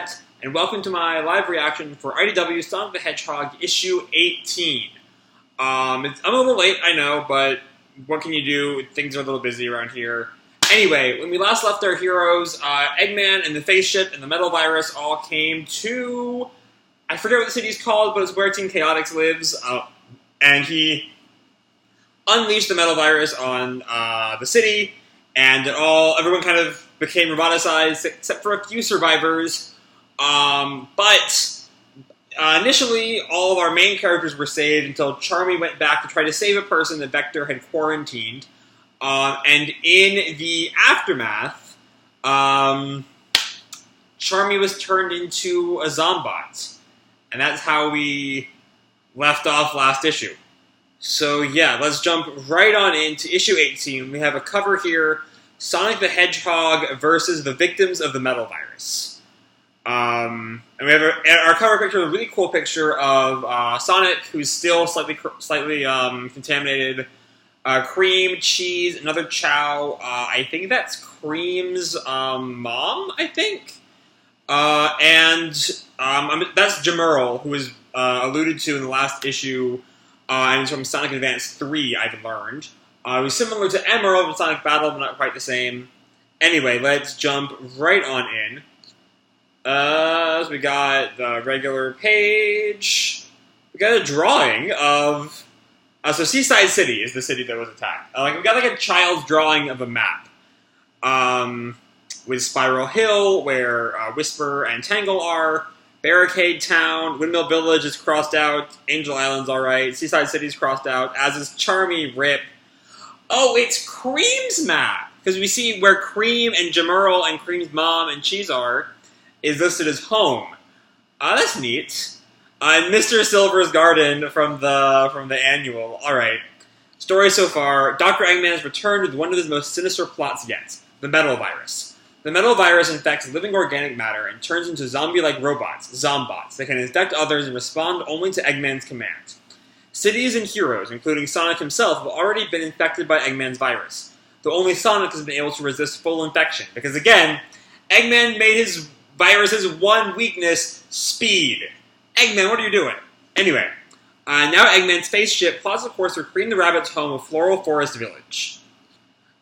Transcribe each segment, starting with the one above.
Internet, and welcome to my live reaction for IDW Sonic the Hedgehog issue 18. I'm a little late, I know, but what can you do? Things are a little busy around here. Anyway, when we last left our heroes, Eggman and the Face Ship and the Metal Virus all came to... I forget what the city's called, but it's where Team Chaotix lives, and he unleashed the Metal Virus on the city, and everyone kind of became roboticized, except for a few survivors. But initially, all of our main characters were saved until Charmy went back to try to save a person that Vector had quarantined. And in the aftermath, Charmy was turned into a Zombot. And that's how we left off last issue. So yeah, let's jump right on into issue 18. We have a cover here, Sonic the Hedgehog versus the victims of the Metal Virus. And we have our cover picture, a really cool picture of Sonic, who's still slightly contaminated. Cream, Cheese, another Chow. I think that's Cream's mom, I think. That's Jamurl, who was alluded to in the last issue, and it's from Sonic Advance 3, I've learned. It was similar to Emerald in Sonic Battle, but not quite the same. Anyway, let's jump right on in. So we got the regular page. We got a drawing of... so Seaside City is the city that was attacked. We got a child's drawing of a map. With Spiral Hill, where Whisper and Tangle are. Barricade Town, Windmill Village is crossed out. Angel Island's alright. Seaside City's crossed out, as is Charmy, Rip. Oh, it's Cream's map! Because we see where Cream and Jamurl and Cream's mom and Cheese are is listed as home. That's neat. And Mr. Silver's Garden from the annual. Alright. Story so far. Dr. Eggman has returned with one of his most sinister plots yet. The Metal Virus. The Metal Virus infects living organic matter and turns into zombie-like robots, Zombots, that can infect others and respond only to Eggman's command. Cities and heroes, including Sonic himself, have already been infected by Eggman's virus, though only Sonic has been able to resist full infection, because again, Eggman made his virus's one weakness, speed. Eggman, what are you doing? Anyway, now Eggman's spaceship plots a course for Cream the Rabbit's home of Floral Forest Village.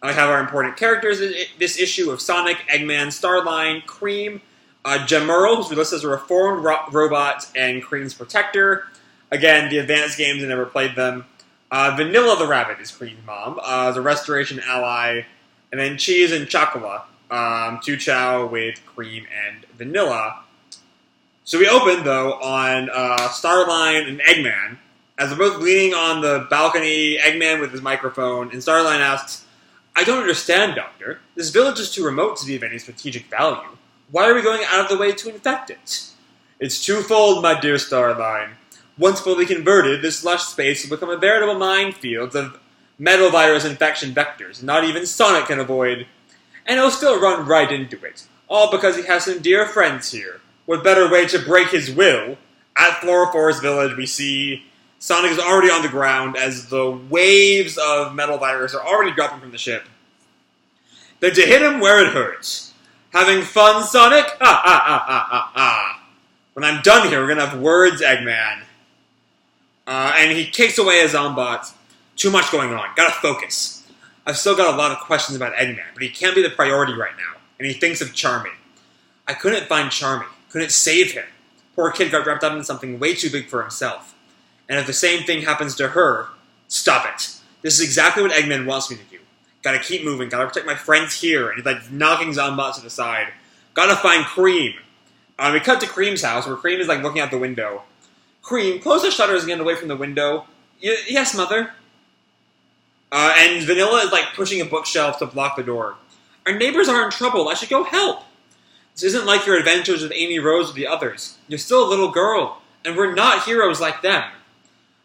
I have our important characters in this issue of Sonic, Eggman, Starline, Cream, Jamurl, who's listed as a reformed robot, and Cream's protector. Again, the advanced games, I never played them. Vanilla the Rabbit is Cream's mom, as a restoration ally. And then Cheese and Chocola, two Chow with Cream and Vanilla. So we open, though, on Starline and Eggman, as they're both leaning on the balcony, Eggman with his microphone, and Starline asks, "I don't understand, Doctor. This village is too remote to be of any strategic value. Why are we going out of the way to infect it?" "It's twofold, my dear Starline. Once fully converted, this lush space will become a veritable minefield of metal virus infection vectors not even Sonic can avoid. And he'll still run right into it, all because he has some dear friends here. What better way to break his will?" At Floral Forest Village, we see Sonic is already on the ground as the waves of Metal Virus are already dropping from the ship. "Then to hit him where it hurts. Having fun, Sonic? Ha ha ha ha ha ha. When I'm done here, we're gonna have words, Eggman." And he kicks away a Zombot. "Too much going on. Gotta focus. I've still got a lot of questions about Eggman, but he can't be the priority right now." And he thinks of Charmy. "I couldn't find Charmy. Couldn't save him. Poor kid got wrapped up in something way too big for himself. And if the same thing happens to her, stop it. This is exactly what Eggman wants me to do. Gotta keep moving, gotta protect my friends here." And he's knocking Zombots to the side. "Gotta find Cream." We cut to Cream's house, where Cream is looking out the window. "Cream, close the shutters and get away from the window." "Yes, Mother." And Vanilla is pushing a bookshelf to block the door. "Our neighbors are in trouble, I should go help." "This isn't like your adventures with Amy Rose or the others. You're still a little girl, and we're not heroes like them."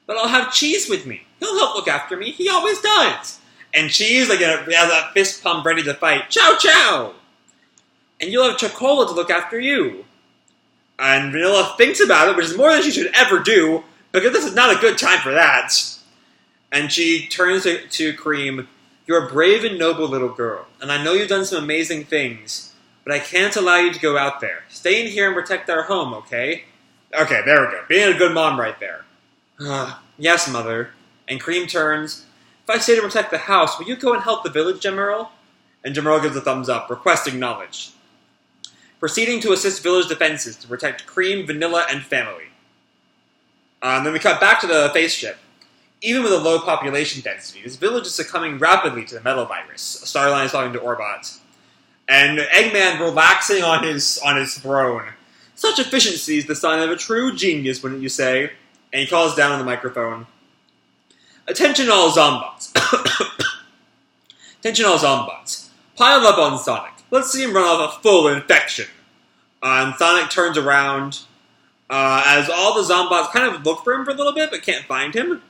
"But I'll have Cheese with me. He'll help look after me. He always does." And Cheese, has a fist pump ready to fight. "Chow, chow!" "And you'll have Chocola to look after you." And Vanilla thinks about it, which is more than she should ever do, because this is not a good time for that. And she turns to Cream. "You're a brave and noble little girl, and I know you've done some amazing things. But I can't allow you to go out there. Stay in here and protect our home, okay? Okay, there we go. Being a good mom right there. Yes, Mother. And Cream turns. If I stay to protect the house, will you go and help the village, General? And General gives a thumbs up, requesting knowledge. Proceeding to assist village defenses to protect Cream, Vanilla, and family. Then we cut back to the face ship. Even with a low population density, this village is succumbing rapidly to the metal virus. Starline is talking to Orbot. And Eggman relaxing on his throne. Such efficiency is the sign of a true genius, wouldn't you say? And he calls down on the microphone. Attention all Zombots. Attention all Zombots. Pile up on Sonic. Let's see him run off a full infection. And Sonic turns around as all the Zombots kind of look for him for a little bit, but can't find him.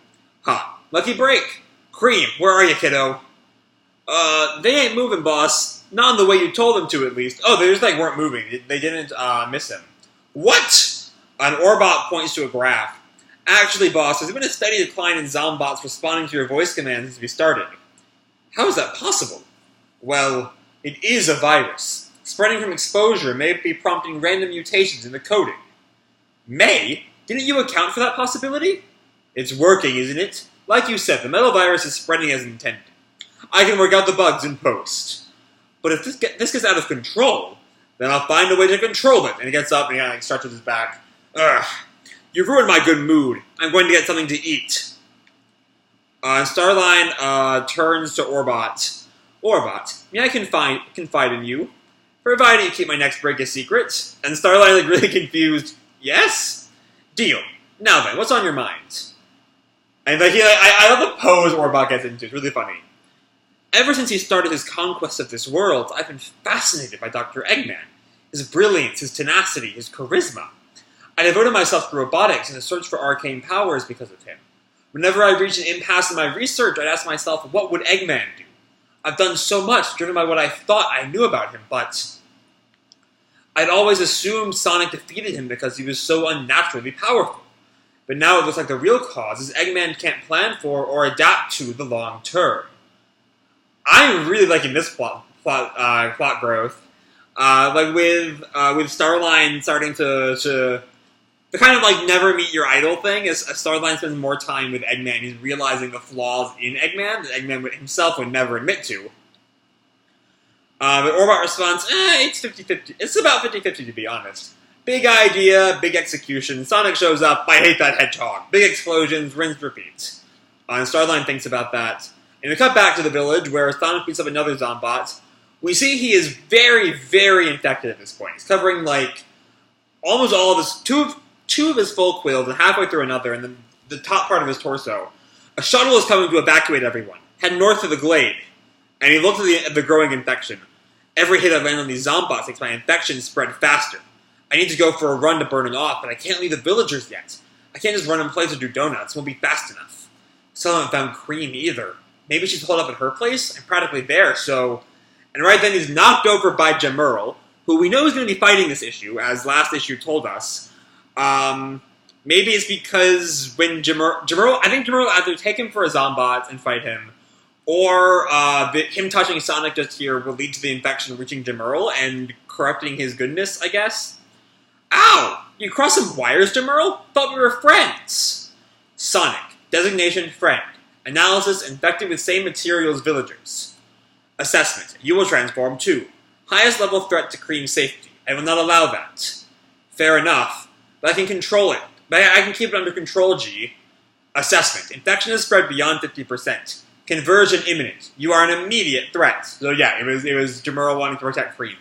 Lucky break. Cream, where are you, kiddo? They ain't moving, boss. Not in the way you told them to, at least. Oh, they just, weren't moving. They didn't, miss him. What? An Orbot points to a graph. Actually, boss, there's been a steady decline in Zombots responding to your voice commands since we started. How is that possible? Well, it is a virus. Spreading from exposure may be prompting random mutations in the coding. May? Didn't you account for that possibility? It's working, isn't it? Like you said, the metal virus is spreading as intended. I can work out the bugs in post. But if this gets out of control, then I'll find a way to control it. And he gets up and he stretches his back. Ugh. You've ruined my good mood. I'm going to get something to eat. And Starline turns to Orbot. Orbot, may I confide in you? Provided you keep my next break a secret. And Starline, really confused. Yes? Deal. Now then, what's on your mind? And I love the pose Orbot gets into. It's really funny. Ever since he started his conquest of this world, I've been fascinated by Dr. Eggman. His brilliance, his tenacity, his charisma. I devoted myself to robotics in a search for arcane powers because of him. Whenever I reached an impasse in my research, I'd ask myself, what would Eggman do? I've done so much, driven by what I thought I knew about him, but I'd always assumed Sonic defeated him because he was so unnaturally powerful. But now it looks like the real cause is Eggman can't plan for or adapt to the long term. I'm really liking this plot growth. With Starline starting to the kind of never meet your idol thing. As Starline spends more time with Eggman, he's realizing the flaws in Eggman that Eggman himself would never admit to. But Orbot responds, it's 50-50. It's about 50-50 to be honest. Big idea, big execution. Sonic shows up, I hate that hedgehog. Big explosions, rinse, repeat. And Starline thinks about that. And we cut back to the village where Sonic beats up another Zombot. We see he is very, very infected at this point. He's covering almost all of his two of his full quills and halfway through another, and then the top part of his torso. A shuttle is coming to evacuate everyone. Head north to the glade. And he looks at the growing infection. Every hit I land on these Zombots makes my infection spread faster. I need to go for a run to burn it off, but I can't leave the villagers yet. I can't just run in place or do donuts. It won't be fast enough. Still haven't found Cream either. Maybe she's holed up at her place? I'm practically there, so... And right then he's knocked over by Jamurl, who we know is going to be fighting this issue, as last issue told us. Maybe it's because when Jamurl, I think Jamurl will either take him for a Zombot and fight him, or him touching Sonic just here will lead to the infection reaching Jamurl and corrupting his goodness, I guess. Ow! You crossed some wires, Jamurl? Thought we were friends. Sonic, designation friend. Analysis, infected with same material as villagers. Assessment, you will transform too. Highest level threat to Cream's safety. I will not allow that. Fair enough, but I can control it. But I can keep it under control, G. Assessment, infection has spread beyond 50%. Conversion imminent. You are an immediate threat. So yeah, it was Jamurl wanting to protect Cream.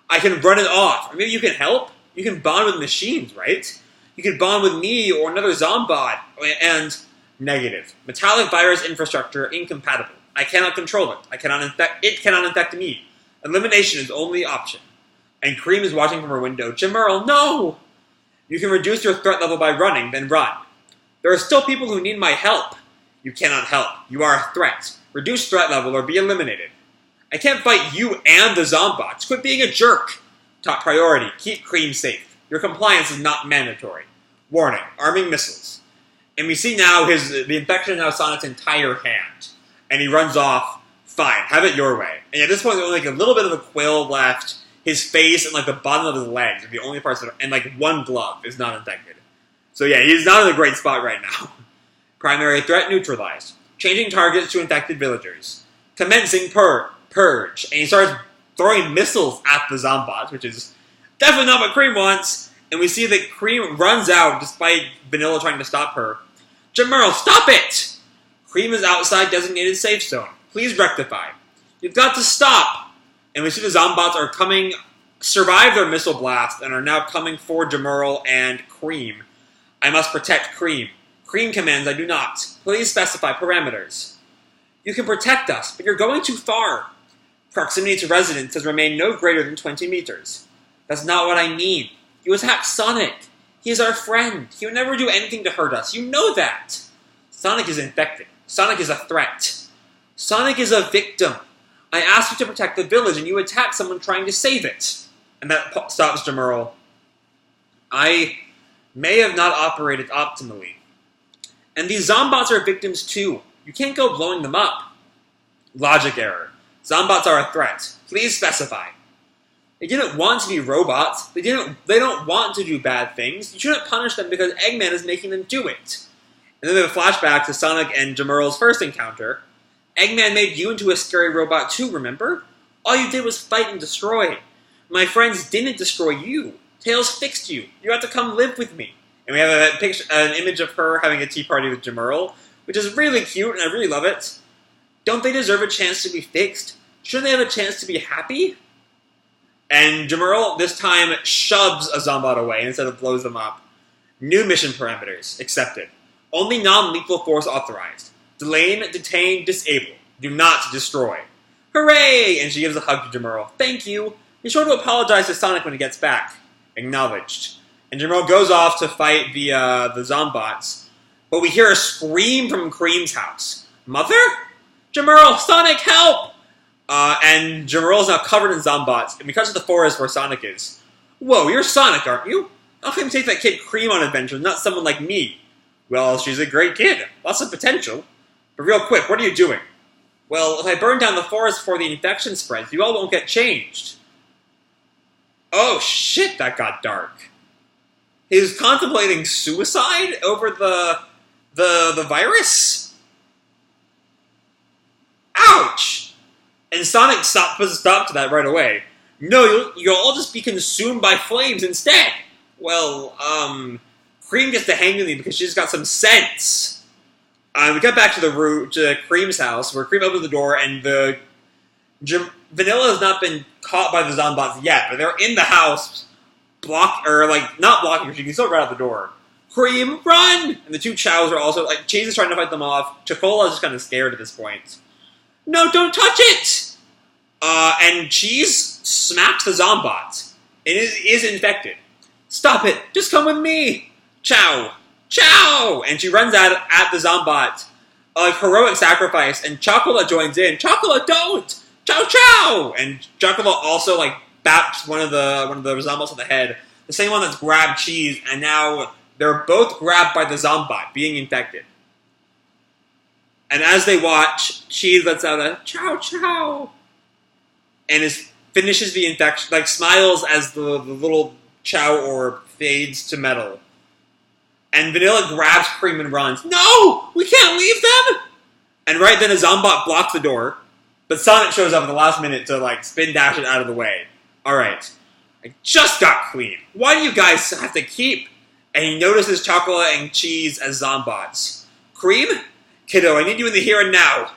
I can run it off. Or maybe you can help? You can bond with machines, right? You can bond with me or another Zombot. And negative. Metallic virus infrastructure incompatible. I cannot control it. It cannot infect me. Elimination is only option. And Cream is watching from her window. Jamurl, no! You can reduce your threat level by running, then run. There are still people who need my help. You cannot help. You are a threat. Reduce threat level or be eliminated. I can't fight you and the Zombots. Quit being a jerk. Top priority. Keep Cream safe. Your compliance is not mandatory. Warning. Arming missiles. And we see now the infection is now Sonic's entire hand. And he runs off. Fine. Have it your way. And at this point, there's only a little bit of a quill left. his face and like the bottom of his legs are the only parts that are, and like one glove is not infected. So yeah, he's not in a great spot right now. Primary threat neutralized. Changing targets to infected villagers. Commencing purge. And he starts throwing missiles at the Zombots, which is definitely not what Cream wants. And we see that Cream runs out despite Vanilla trying to stop her. Jamerl, stop it! Cream is outside designated safe zone. Please rectify. You've got to stop! And we see the Zombots are coming, survive their missile blast, and are now coming for Jamerl and Cream. I must protect Cream. Cream commands I do not. Please specify parameters. You can protect us, but you're going too far. Proximity to residence has remained no greater than 20 meters. That's not what I mean. You attacked Sonic. He is our friend. He would never do anything to hurt us. You know that. Sonic is infected. Sonic is a threat. Sonic is a victim. I asked you to protect the village, and you attacked someone trying to save it. And that stops Jamerl. I may have not operated optimally. And these Zombots are victims too. You can't go blowing them up. Logic error. Zombots are a threat. Please specify. They didn't want to be robots. They don't want to do bad things. You shouldn't punish them because Eggman is making them do it. And then we have a flashback to Sonic and Jamerl's first encounter. Eggman made you into a scary robot too, remember? All you did was fight and destroy. My friends didn't destroy you. Tails fixed you. You have to come live with me. And we have a picture, an image of her having a tea party with Jamerl, which is really cute, and I really love it. Don't they deserve a chance to be fixed? Shouldn't they have a chance to be happy? And Jamerl, this time, shoves a Zombot away instead of blows them up. New mission parameters. Accepted. Only non-lethal force authorized. Delane, detain, disable. Do not destroy. Hooray! And she gives a hug to Jamerl. Thank you. Be sure to apologize to Sonic when he gets back. Acknowledged. And Jamerl goes off to fight the Zombots. But we hear a scream from Cream's house. Mother? Jamerl, Sonic, help! And Jamerl's now covered in Zombots, and we cut to the forest where Sonic is. Whoa, you're Sonic, aren't you? How come you take that kid Cream on adventures, not someone like me? Well, she's a great kid. Lots of potential. But real quick, what are you doing? Well, if I burn down the forest before the infection spreads, you all won't get changed. Oh shit, that got dark. He's contemplating suicide over the virus? Ouch! And Sonic puts a stop to that right away. No, you'll all just be consumed by flames instead. Well, Cream gets to hang with me because she's got some sense. We got back to Cream's house, where Cream opens the door, and Vanilla has not been caught by the Zombots yet, but they're in the house, not blocking her. She can still run out the door. Cream, run! And the two Chows are also, Cheese is trying to fight them off. Chocola is just kind of scared at this point. No, don't touch it! And Cheese smacks the Zombot. It is infected. Stop it! Just come with me! Chow! Chow! And she runs out at the Zombot. Heroic sacrifice, and Chocola joins in. Chocola, don't! Chow chow! And Chocola also, baps one of the Zombots on the head. The same one that's grabbed Cheese, and now they're both grabbed by the Zombot, being infected. And as they watch, Cheese lets out a chow chow, and finishes the infection, smiles as the little Chow orb fades to metal. And Vanilla grabs Cream and runs. No! We can't leave them! And right then a Zombot blocks the door, but Sonic shows up at the last minute to spin dash it out of the way. Alright, I just got clean. Why do you guys have to keep? And he notices Chocolate and Cheese as Zombots. Cream? Kiddo, I need you in the here and now.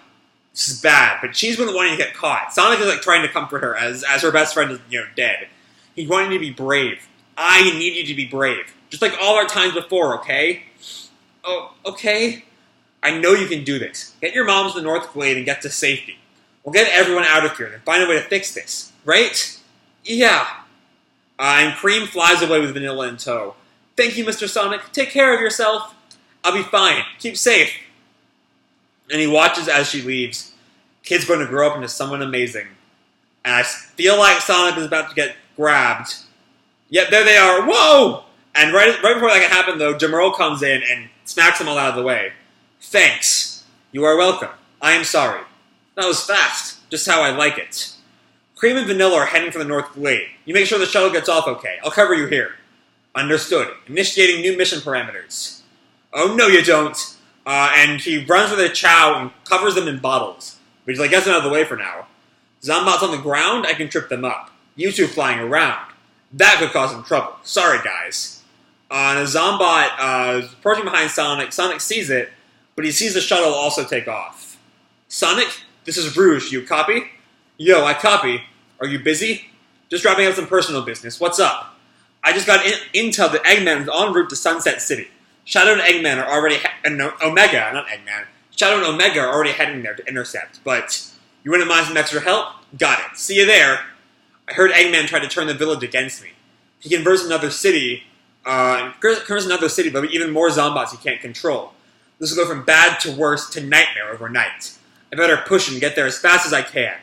This is bad, but Cheese wasn't wanting to get caught. Sonic is trying to comfort her as her best friend is, dead. He wanted you to be brave. I need you to be brave. Just like all our times before, okay? Oh, okay. I know you can do this. Get your moms to the North Glade and get to safety. We'll get everyone out of here and find a way to fix this. Right? Yeah. And Cream flies away with Vanilla in tow. Thank you, Mr. Sonic. Take care of yourself. I'll be fine. Keep safe. And he watches as she leaves. Kid's going to grow up into someone amazing. And I feel like Sonic is about to get grabbed. Yep, there they are. Whoa! And right before that can happen, though, Jamerl comes in and smacks them all out of the way. Thanks. You are welcome. I am sorry. That was fast. Just how I like it. Cream and Vanilla are heading for the North Glade. You make sure the shuttle gets off okay. I'll cover you here. Understood. Initiating new mission parameters. Oh, no you don't. And he runs with a chow and covers them in bottles. But he's like, gets them out of the way for now. Zombot's on the ground, I can trip them up. You two flying around. That could cause some trouble. Sorry, guys. And a Zombot is approaching behind Sonic. Sonic sees it, but he sees the shuttle also take off. Sonic, this is Rouge. You copy? Yo, I copy. Are you busy? Just dropping out some personal business. What's up? I just got intel that Eggman is en route to Sunset City. Shadow and Eggman are already... Omega, not Eggman. Shadow and Omega are already heading there to intercept, but... You wouldn't mind some extra help? Got it. See you there. I heard Eggman try to turn the village against me. He converts another city, but even more Zombots he can't control. This will go from bad to worse to nightmare overnight. I better push and get there as fast as I can.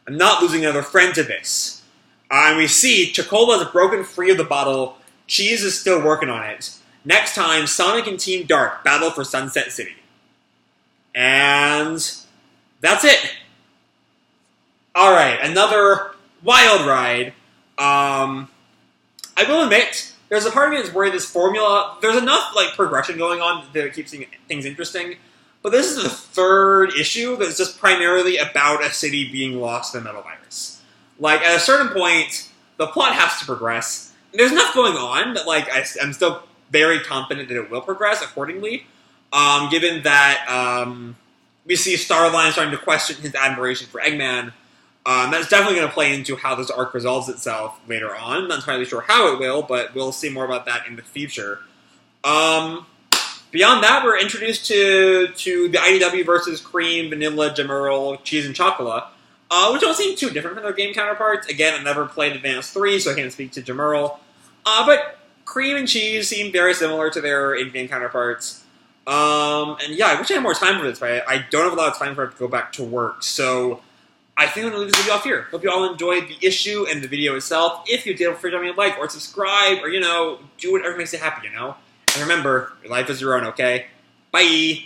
I'm not losing another friend to this. And we see Chocola has broken free of the bottle. Cheese is still working on it. Next time, Sonic and Team Dark battle for Sunset City. And that's it. Alright, another wild ride. I will admit, there's a part of me that's worried this formula, there's enough progression going on that keeps things interesting, but this is the third issue that's just primarily about a city being lost to the metal virus. At a certain point, the plot has to progress. There's enough going on that I'm still very confident that it will progress accordingly, given that we see Starline starting to question his admiration for Eggman. That's definitely going to play into how this arc resolves itself later on. I'm not entirely sure how it will, but we'll see more about that in the future. Beyond that, we're introduced to the IDW versus Cream, Vanilla, Jamurl, Cheese, and Chocola, which don't seem too different from their game counterparts. Again, I've never played Advance 3, so I can't speak to Jamurl. But Cream and Cheese seem very similar to their in-game counterparts. And yeah, I wish I had more time for this, but I don't have a lot of time for it to go back to work, so... I think I'm going to leave this video off here. Hope you all enjoyed the issue and the video itself. If you did, feel free to drop me a like or subscribe or, do whatever makes you happy, And remember, your life is your own, okay? Bye!